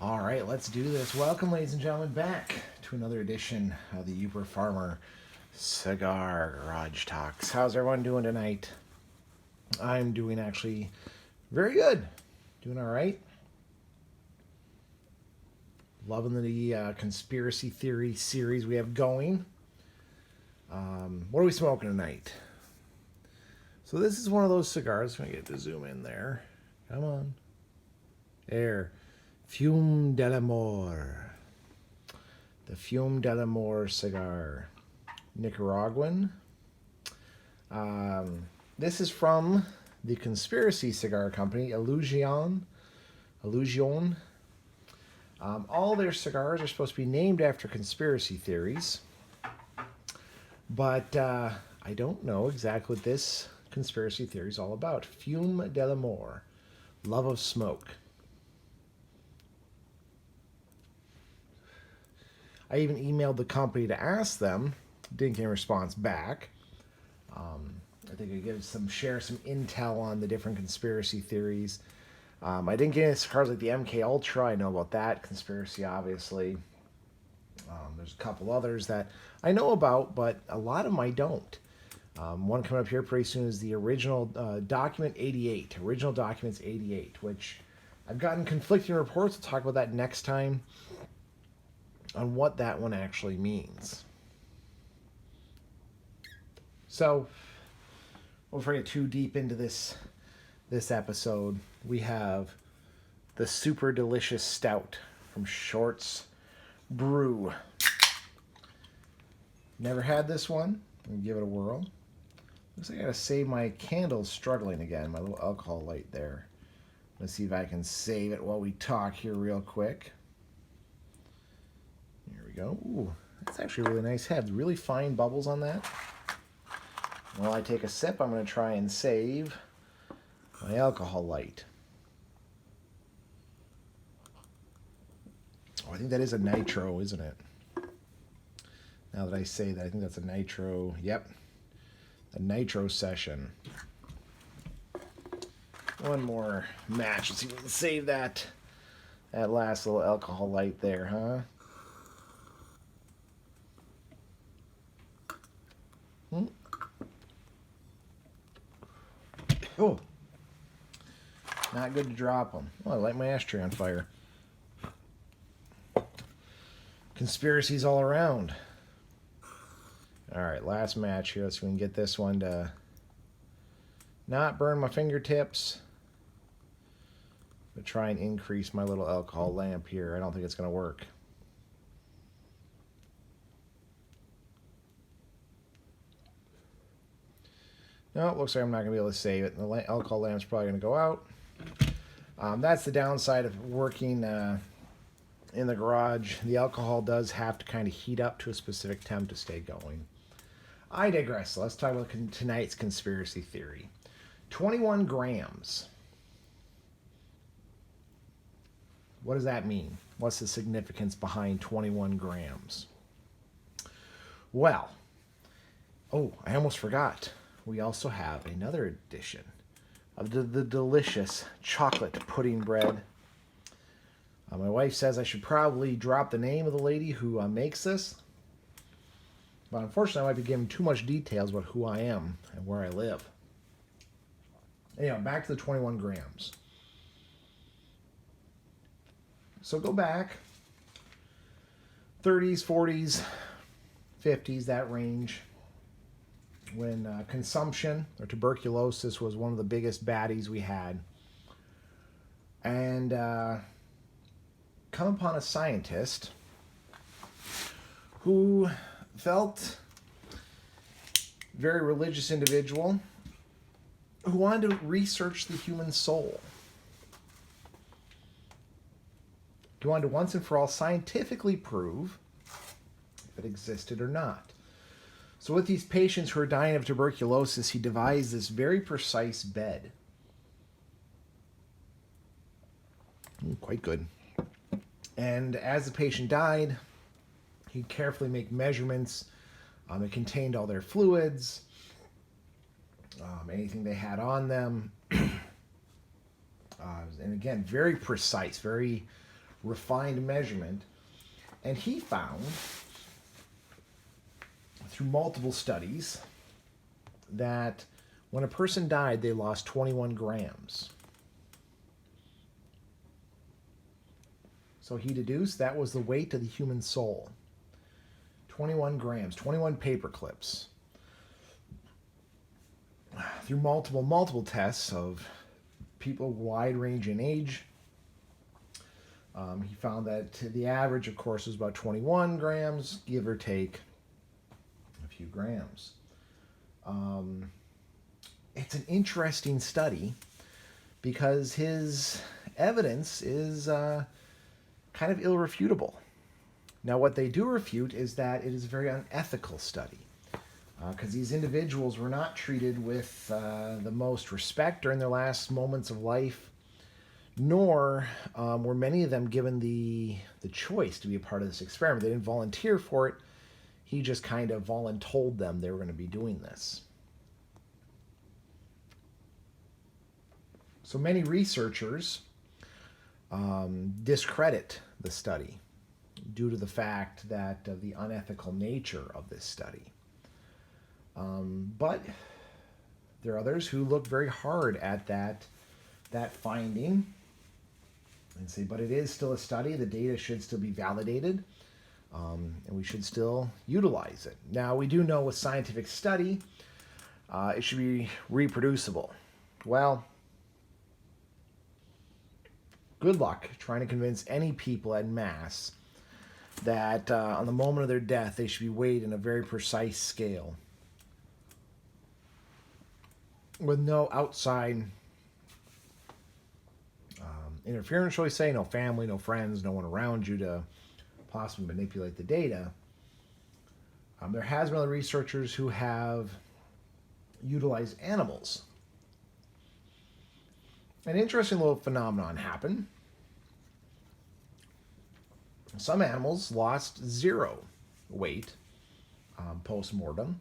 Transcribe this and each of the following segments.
All right, let's do this. Welcome, ladies and gentlemen, back to another edition of the Uber Farmer Cigar Garage Talks. How's everyone doing tonight? I'm doing actually very good. Doing all right. Loving the conspiracy theory series we have going. What are we smoking tonight? So this is one of those cigars. I'm going to get to zoom in there. Come on. There. Fume de l'Amour. The Fume de l'Amour cigar. Nicaraguan. This is from the conspiracy cigar company, Illusion. All their cigars are supposed to be named after conspiracy theories. But I don't know exactly what this conspiracy theory is all about. Fume de l'Amour. Love of smoke. I even emailed the company to ask them. Didn't get a response back. I think I share some intel on the different conspiracy theories. I didn't get any cigars like the MK Ultra. I know about that conspiracy, obviously. There's a couple others that I know about, but a lot of them I don't. One coming up here pretty soon is the original document 88. Original documents 88, which I've gotten conflicting reports. We'll talk about that next time on what that one actually means. So, before I get too deep into this episode, we have the super delicious stout from Shorts Brew. Never had this one. I'm gonna give it a whirl. Looks like I gotta save my candles struggling again. My little alcohol light there. Let's see if I can save it while we talk here real quick. Here we go. Ooh, that's actually a really nice head. Really fine bubbles on that. While I take a sip, I'm going to try and save my alcohol light. Oh, I think that is a nitro, isn't it? Now that I say that, I think that's a nitro. Yep, a nitro session. One more match. Let's see if we can save that last little alcohol light there, huh? Oh, not good to drop them. Oh, I light my ashtray on fire. Conspiracies all around. All right, last match here. Let's see if we can get this one to not burn my fingertips, but try and increase my little alcohol lamp here. I don't think it's going to work. No, it looks like I'm not going to be able to save it. The alcohol lamp's probably going to go out. That's the downside of working in the garage. The alcohol does have to kind of heat up to a specific temp to stay going. I digress. So let's talk about tonight's conspiracy theory. 21 grams. What does that mean? What's the significance behind 21 grams? Well, I almost forgot. We also have another edition of the delicious chocolate pudding bread. My wife says I should probably drop the name of the lady who makes this. But unfortunately, I might be giving too much details about who I am and where I live. Anyhow, back to the 21 grams. So go back 30s, 40s, 50s, that range, when consumption or tuberculosis was one of the biggest baddies we had. And come upon a scientist who felt very religious individual who wanted to research the human soul. He wanted to once and for all scientifically prove if it existed or not. So with these patients who are dying of tuberculosis, he devised this very precise bed. Quite good. And as the patient died, he'd carefully make measurements. It contained all their fluids, anything they had on them. And again, very precise, very refined measurement. And he found, through multiple studies, that when a person died, they lost 21 grams. So he deduced that was the weight of the human soul. 21 grams, 21 paper clips. Through multiple tests of people wide range in age, he found that the average, of course, was about 21 grams, give or take a few grams. It's an interesting study because his evidence is kind of irrefutable. Now, what they do refute is that it is a very unethical study because these individuals were not treated with the most respect during their last moments of life, nor were many of them given the choice to be a part of this experiment. They didn't volunteer for it. He just kind of voluntold them they were going to be doing this. So many researchers discredit the study due to the fact that of the unethical nature of this study. But there are others who look very hard at that finding and say, but it is still a study, the data should still be validated, and we should still utilize it. Now, we do know with scientific study, it should be reproducible. Well, good luck trying to convince any people en masse that on the moment of their death, they should be weighed in a very precise scale with no outside interference, shall we say, no family, no friends, no one around you to possibly manipulate the data. There has been other researchers who have utilized animals. An interesting little phenomenon happened. Some animals lost 0 weight post-mortem,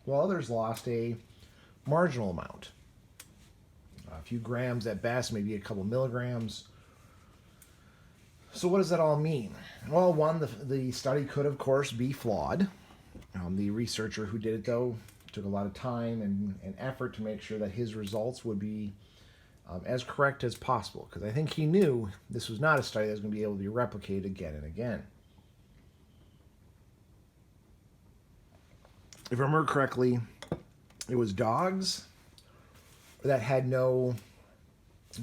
while others lost a marginal amount. A few grams at best, maybe a couple milligrams. So what does that all mean? Well, one, the study could, of course, be flawed. The researcher who did it, though, took a lot of time and effort to make sure that his results would be as correct as possible, because I think he knew this was not a study that was going to be able to be replicated again and again. If I remember correctly, it was dogs that had no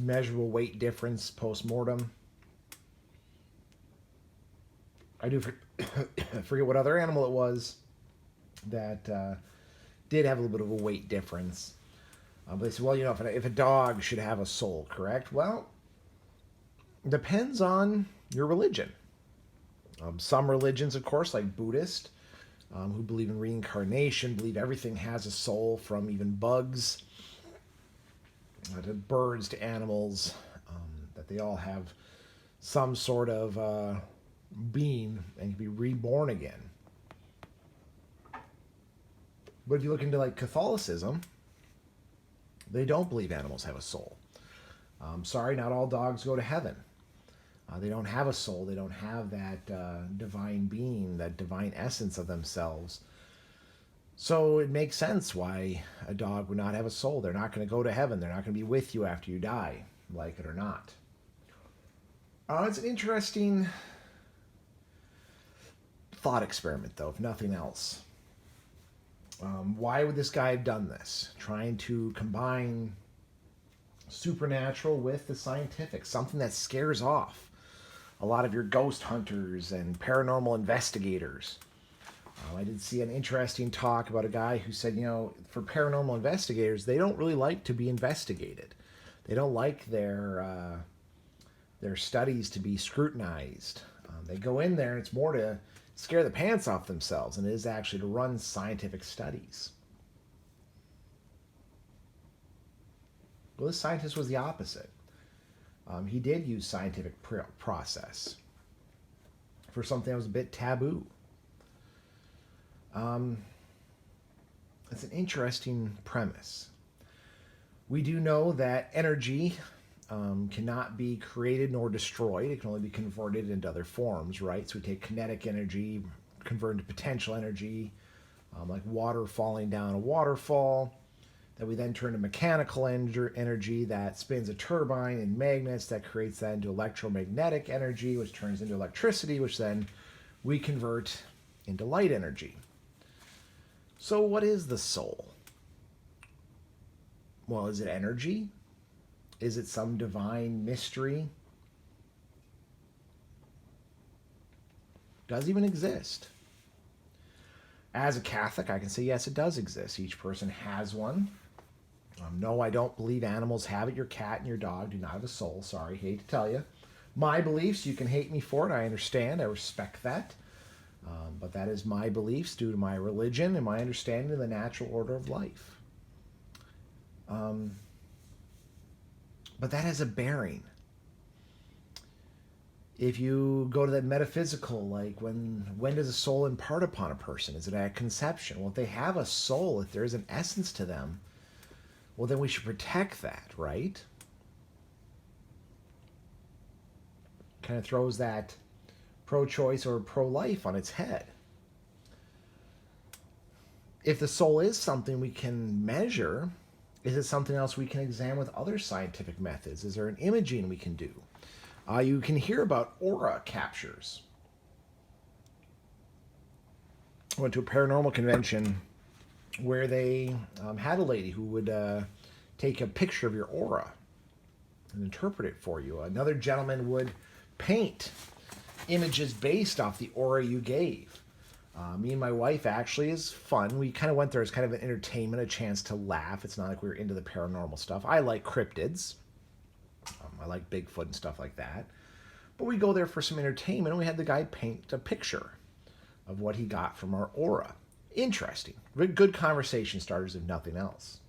measurable weight difference post-mortem. I do forget what other animal it was that did have a little bit of a weight difference. But they said, well, you know, if a dog should have a soul, correct? Well, depends on your religion. Some religions, of course, like Buddhist, who believe in reincarnation, believe everything has a soul, from even bugs to birds to animals, that they all have some sort of being and can be reborn again. But if you look into like Catholicism, they don't believe animals have a soul. Sorry, not all dogs go to heaven. They don't have a soul. They don't have that divine being, that divine essence of themselves. So it makes sense why a dog would not have a soul. They're not going to go to heaven. They're not going to be with you after you die, like it or not. It's an interesting thought experiment, though, if nothing else. Why would this guy have done this? Trying to combine supernatural with the scientific, something that scares off a lot of your ghost hunters and paranormal investigators. I did see an interesting talk about a guy who said, you know, for paranormal investigators, they don't really like to be investigated. They don't like their studies to be scrutinized. They go in there and it's more to scare the pants off themselves than it is actually to run scientific studies. Well, this scientist was the opposite. He did use scientific process for something that was a bit taboo. It's an interesting premise. We do know that energy cannot be created nor destroyed. It can only be converted into other forms, right? So we take kinetic energy, convert into potential energy, like water falling down a waterfall, that we then turn to mechanical energy that spins a turbine and magnets that creates that into electromagnetic energy, which turns into electricity, which then we convert into light energy. So what is the soul? Well, is it energy? Is it some divine mystery? Does it even exist? As a Catholic, I can say yes, it does exist. Each person has one. No, I don't believe animals have it. Your cat and your dog do not have a soul. Sorry, hate to tell you. My beliefs, you can hate me for it. I understand. I respect that. But that is my beliefs due to my religion and my understanding of the natural order of life. But that has a bearing. If you go to the metaphysical, like when does a soul impart upon a person? Is it at conception? Well, if they have a soul, if there is an essence to them, well, then we should protect that, right? Kind of throws that pro-choice or pro-life on its head. If the soul is something we can measure, is it something else we can examine with other scientific methods? Is there an imaging we can do? You can hear about aura captures. I went to a paranormal convention where they had a lady who would take a picture of your aura and interpret it for you. Another gentleman would paint images based off the aura you gave. Me and my wife actually is fun. We kind of went there as kind of an entertainment, a chance to laugh. It's not like we were into the paranormal stuff. I like cryptids. I like Bigfoot and stuff like that. But we go there for some entertainment, and we had the guy paint a picture of what he got from our aura. Interesting. Good conversation starters, if nothing else.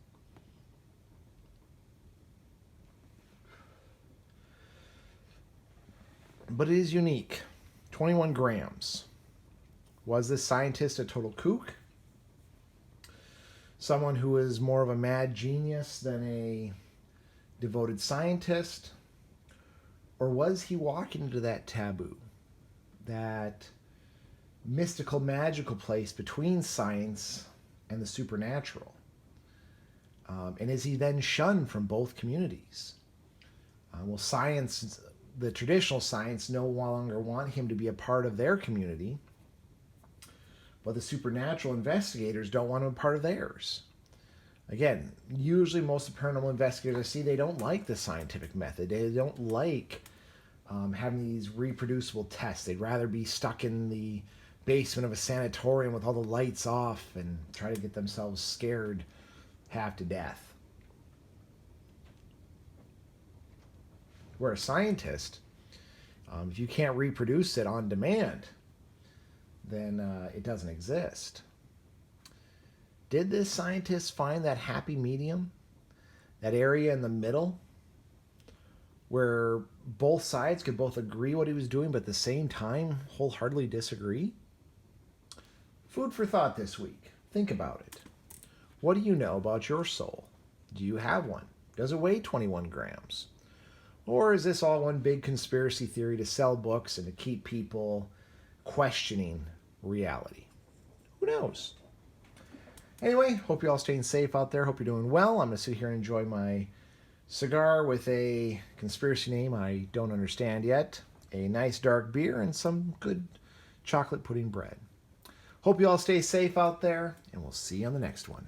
But it is unique. 21 grams. Was this scientist a total kook? Someone who is more of a mad genius than a devoted scientist? Or was he walking into that taboo, that mystical, magical place between science and the supernatural? And is he then shunned from both communities? Will science, the traditional science, no longer want him to be a part of their community, but the supernatural investigators don't want him a part of theirs? Again, usually most of the paranormal investigators I see, they don't like the scientific method. They don't like having these reproducible tests. They'd rather be stuck in the basement of a sanatorium with all the lights off and try to get themselves scared half to death. Where a scientist, if you can't reproduce it on demand, then it doesn't exist. Did this scientist find that happy medium? That area in the middle where both sides could both agree what he was doing, but at the same time wholeheartedly disagree? Food for thought this week. Think about it. What do you know about your soul? Do you have one? Does it weigh 21 grams? Or is this all one big conspiracy theory to sell books and to keep people questioning reality? Who knows? Anyway, hope you're all staying safe out there. Hope you're doing well. I'm going to sit here and enjoy my cigar with a conspiracy name I don't understand yet, a nice dark beer, and some good chocolate pudding bread. Hope you all stay safe out there, and we'll see you on the next one.